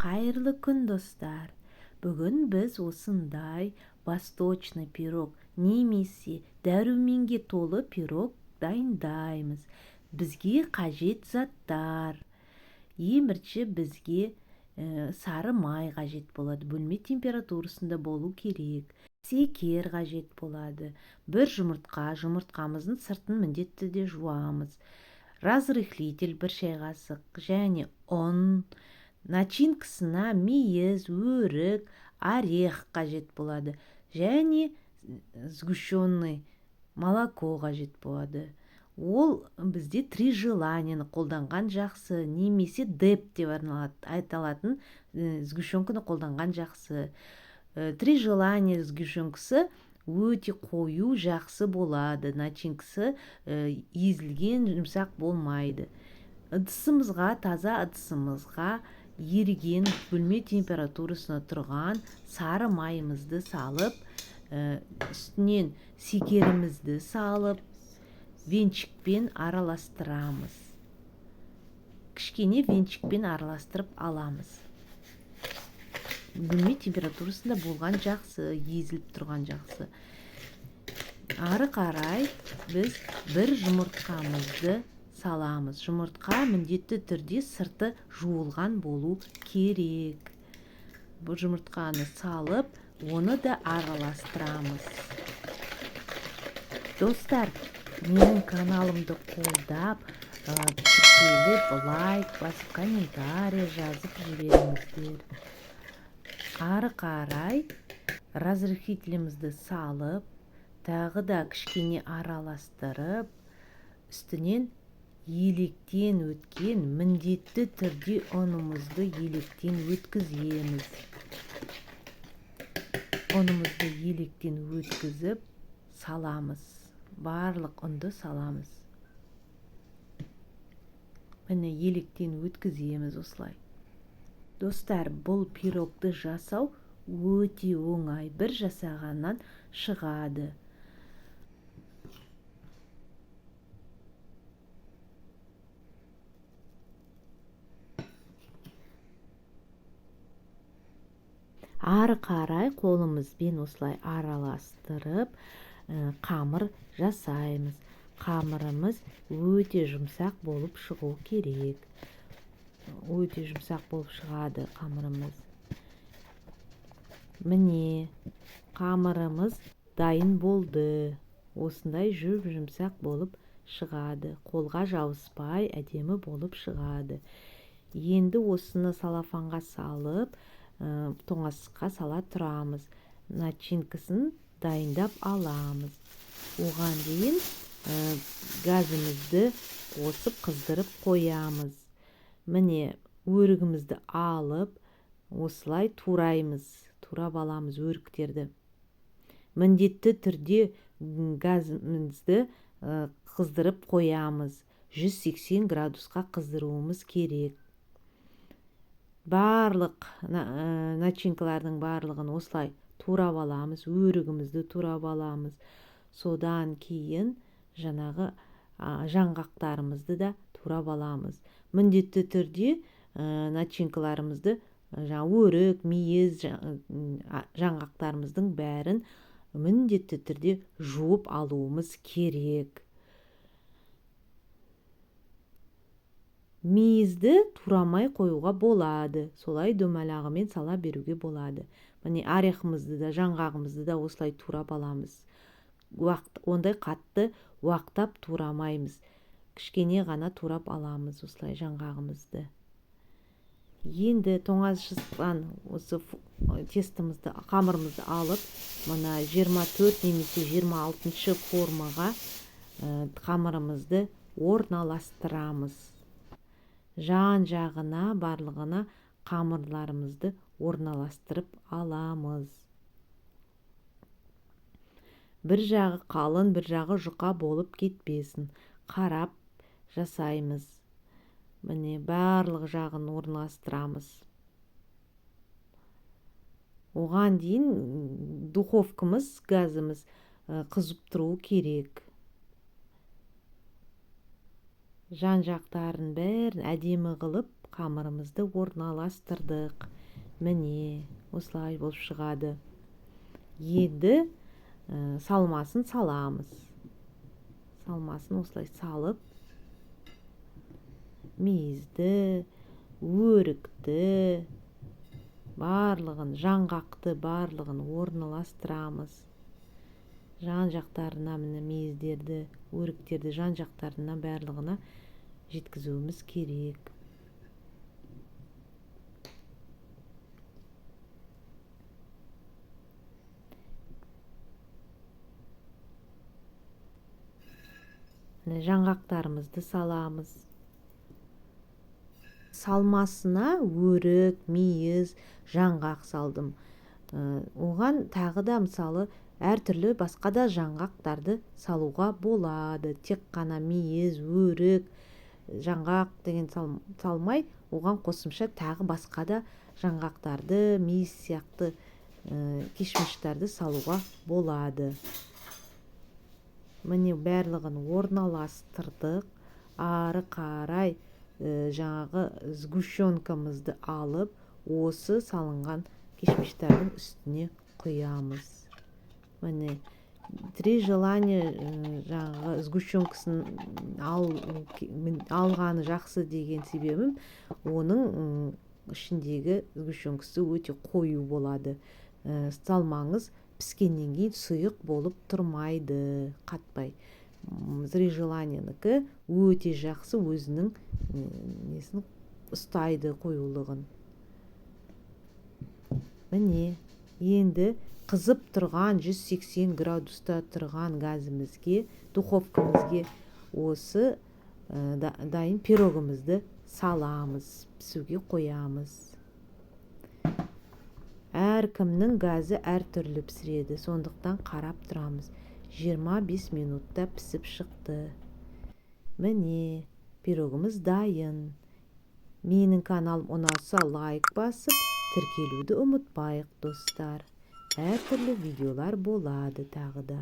Қайырлы күн, достар. Бүгін біз осындай восточный пирог немесе дәруменге толы пирог дайындаймыз. Бізге қажет заттар. Ең бірінші бізге сары май қажет болады. Бөлме температурасында болу керек. Шекер қажет болады. Бір жұмыртқа, жұмыртқамыздың сыртын міндетті де жуамыз. Разрыхлитель бір шай қасық және ұн. Начинкасына мейіз, өрік, орех қажет болады. Және сгущенный молоко қажет болады. Ол бізде 3 желаниені қолданған жақсы, немесе деп деп айталатын сгущенканы қолданған жақсы. 3 желания сгущенкасы өте қою жақсы болады. Начинкасы езілген, жұмсақ болмайды. Ыдысымызға, таза ыдысымызға еріген бөлме температурасына тұрған сары майымызды салып, үстінен шекерімізді салып, венчикпен араластырамыз. Кішкене венчикпен араластырып аламыз. Бөлме температурасында болған жақсы, езіліп тұрған жақсы. Ары қарай біз бір жұмыртқамызды саламыз. Жұмыртқа міндетті түрде сырты жуылған болу керек. Бұл жұмыртқаны салып, оны да араластырамыз. Достар, менің каналымды қолдап, келіп, лайк басып, комментарий жазып жіберіңіздер. Ары қарай разрыхлителімізді салып, тағы да кішкене араластырып, үстінен електен өткен міндетті түрде ұнымызды електен өткіземіз. Ұнымызды електен өткізіп саламыз. Барлық ұнды саламыз. Міне електен өткіземіз осылай. Достар, бұл пирогты жасау өте оңай. Бір жасағаннан шығады. Ары қарай қолымызбен осылай араластырып, қамыр жасаймыз. Қамырымыз өте жұмсақ болып шығу керек. Өте жұмсақ болып шығады қамырымыз. Міне, қамырымыз дайын болды. Осындай жұмсақ болып шығады. Қолға жабыспай әдемі болып шығады. Енді осыны салафанға салып, тоңазтыққа сала тұрамыз. Начинкасын дайындап аламыз. Оған дейін газымызды қосып қыздырып қоямыз. Міне, өрігімізді алып, осылай тураймыз. Турап аламыз өріктерді. Міндетті түрде газымызды қыздырып қоямыз. 180 градусқа қыздыруымыз керек. Барлық начинкалардың барлығын осылай турап аламыз. Өрігімізді турап аламыз. Содан кейін жаңағы жаңғақтарымызды да турап аламыз. Міндетті түрде начинкаларымызды, өрік, мейіз, жаңғақтарымыздың бәрін міндетті түрде жуып алуымыз керек. Мейізді турамай қоюға болады. Солай домалағымен сала беруге болады. Міне, орехымызды да, жаңғағымызды да осылай турап аламыз. Ондай қатты уақтап турамаймыз. Кішкене ғана турап аламыз осылай жаңғағымызды. Енді тоңазытқыштан осы тестімізді, қамырымызды алып, мына 24 немесе 26 формаға қамырымызды орналастырамыз. Жан жағына, барлығына қамырларымызды орналастырып аламыз. Бір жағы қалың, бір жағы жұқа болып кетпесін. Қарап жасаймыз. Міне, барлық жағын орналастырамыз. Оған дейін духовкамыз, газымыз қызып тұру керек. Жан жақтарын бәрін әдемі қылып қамырымызды орналастырдық. Міне осылай болып шығады. Енді салмасын саламыз. Салмасын осылай салып, мейізді, өрікті, барлығын, жаңғақты барлығын орналастырамыз. Жан жақтарына міне мейіздерді, өріктерді жан жақтарына барлығына жеткізуіміз керек. Жаңғақтарымызды саламыз. Салмасына өрік, мейіз, жаңғақ салдым. Оған тағы да мысалы әртүрлі басқа да жаңғақтарды салуға болады. Тек қана мейіз, өрік, жаңғақ деген салмай, оған қосымша тағы басқа да жаңғақтарды, мейіз сияқты кешміштарды салуға болады. Міне барлығын орналастырдық. Ары қарай жаңағы сгущенкамызды алып, осы салынған кешміштердің үстіне құямыз. Міне 3 желания жаңағы сгущенкасын алғаны жақсы деген себебім, оның ішіндегі сгущенкасы өте қою болады. Салмаңыз піскеннен кейін сұйық болып тұрмайды, қатпай. 3 желаниянікі өте жақсы өзінің несін ұстайды, қоюлығын. Міне енді қызып тұрған 180 градуста тұрған газымызге, духовкамызге осы дайын пирогымызды саламыз, пісуге қоямыз. Әркімнің газы әртүрлі пісіреді, сондықтан қарап тұрамыз. 25 минутта пісіп шықты. Міне пирогымыз дайын. Менің каналым ұнаса лайк басып, тіркелуді ұмытпайық достар. Әртүрлі видеолар болады тағы да.